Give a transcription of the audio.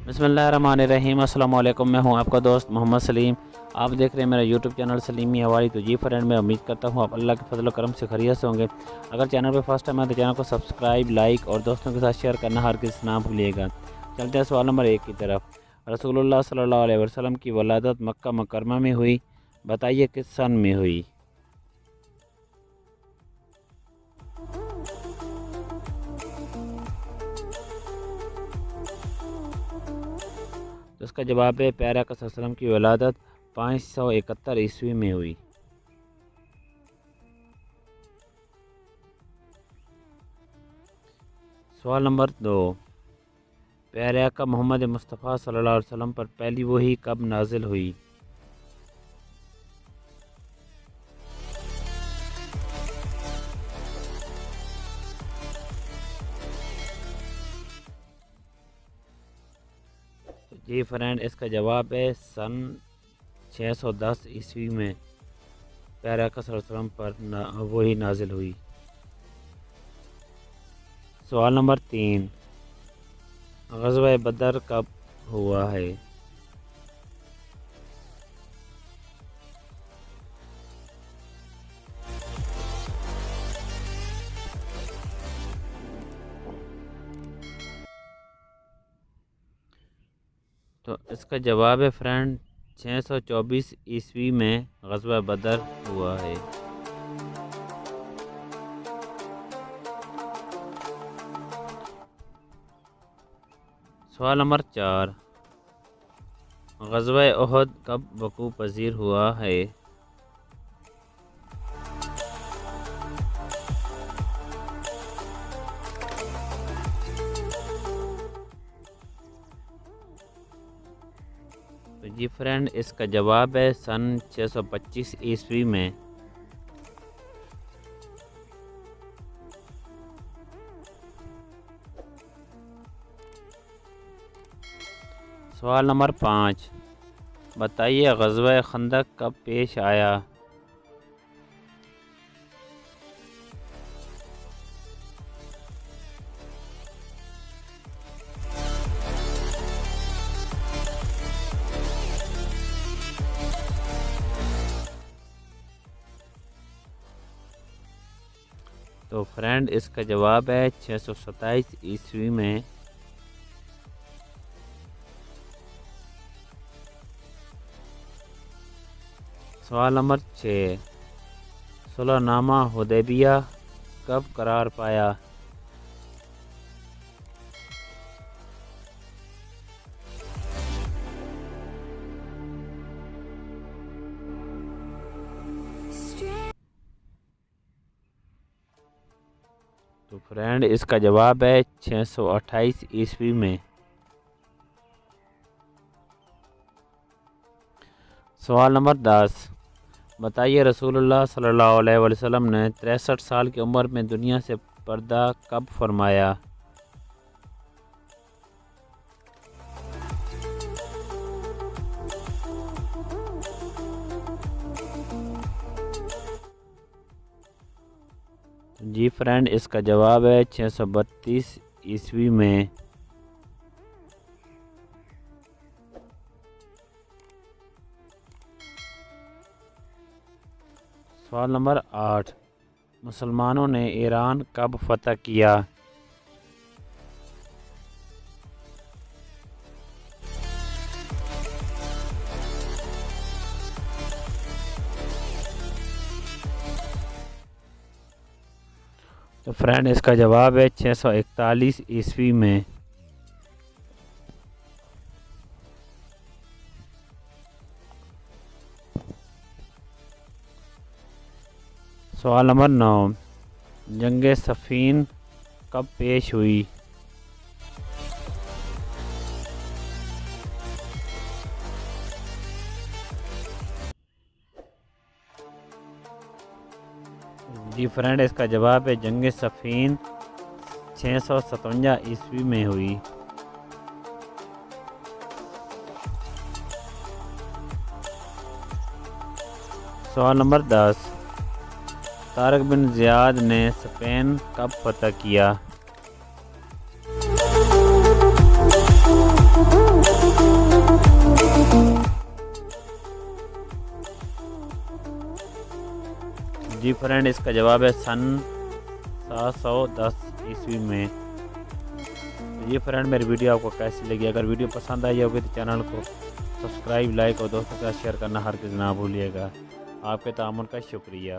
بسم اللہ الرحمن الرحیم۔ السلام علیکم، میں ہوں آپ کا دوست محمد سلیم۔ آپ دیکھ رہے ہیں میرا یوٹیوب چینل سلیمی حوالی۔ تو جی فرینڈ، میں امید کرتا ہوں آپ اللہ کے فضل و کرم سے خیریت سے ہوں گے۔ اگر چینل پہ فرسٹ ٹائم ہے تو چینل کو سبسکرائب، لائک اور دوستوں کے ساتھ شیئر کرنا ہرگز نہ بھولیے گا۔ چلتے ہیں سوال نمبر 1 کی طرف۔ رسول اللہ صلی اللہ علیہ وسلم کی ولادت مکہ مکرمہ میں ہوئی، بتائیے کس سن میں ہوئی؟ تو اس کا جواب ہے پیارے آقا صلی اللہ علیہ وسلم کی ولادت 571 عیسوی میں ہوئی۔ سوال نمبر 2، پیارے آقا محمد مصطفیٰ صلی اللہ علیہ وسلم پر پہلی وحی کب نازل ہوئی؟ جی فرینڈ، اس کا جواب ہے سن 610 عیسوی میں پیارے آقا صلی اللہ علیہ وسلم پر وحی نازل ہوئی۔ سوال نمبر 3، غزوہ بدر کب ہوا ہے؟ تو اس کا جواب ہے فرینڈ 624 عیسوی میں غزوہ بدر ہوا ہے۔ سوال نمبر 4، غزوہ احد کب وقوع پذیر ہوا ہے؟ تو جی فرینڈ، اس کا جواب ہے سن 625 عیسوی میں۔ سوال نمبر 5، بتائیے غزوہ خندق کب پیش آیا؟ تو فرینڈ، اس کا جواب ہے 627 عیسوی میں۔ سوال نمبر 6، صلح نامہ حدیبیہ کب قرار پایا؟ تو فرینڈ، اس کا جواب ہے 628 عیسوی میں۔ سوال نمبر 10، بتائیے رسول اللہ صلی اللہ علیہ وسلم نے 63 سال کی عمر میں دنیا سے پردہ کب فرمایا؟ جی فرینڈ، اس کا جواب ہے 632 عیسوی میں۔ سوال نمبر 8، مسلمانوں نے ایران کب فتح کیا؟ تو فرینڈ، اس کا جواب ہے 641 عیسوی میں۔ سوال نمبر 9، جنگ صفین کب پیش ہوئی؟ جی فرینڈ، اس کا جواب ہے جنگ صفین 657 عیسوی میں ہوئی۔ سوال نمبر 10، طارق بن زیاد نے اسپین کب فتح کیا؟ جی فرینڈ، اس کا جواب ہے سن 710 عیسوی میں۔ جی فرینڈ، میری ویڈیو آپ کو کیسی لگی؟ اگر ویڈیو پسند آئی ہوگی تو چینل کو سبسکرائب، لائک اور دوستوں کے ساتھ شیئر کرنا ہرگز نہ بھولیے گا۔ آپ کے تعاون کا شکریہ۔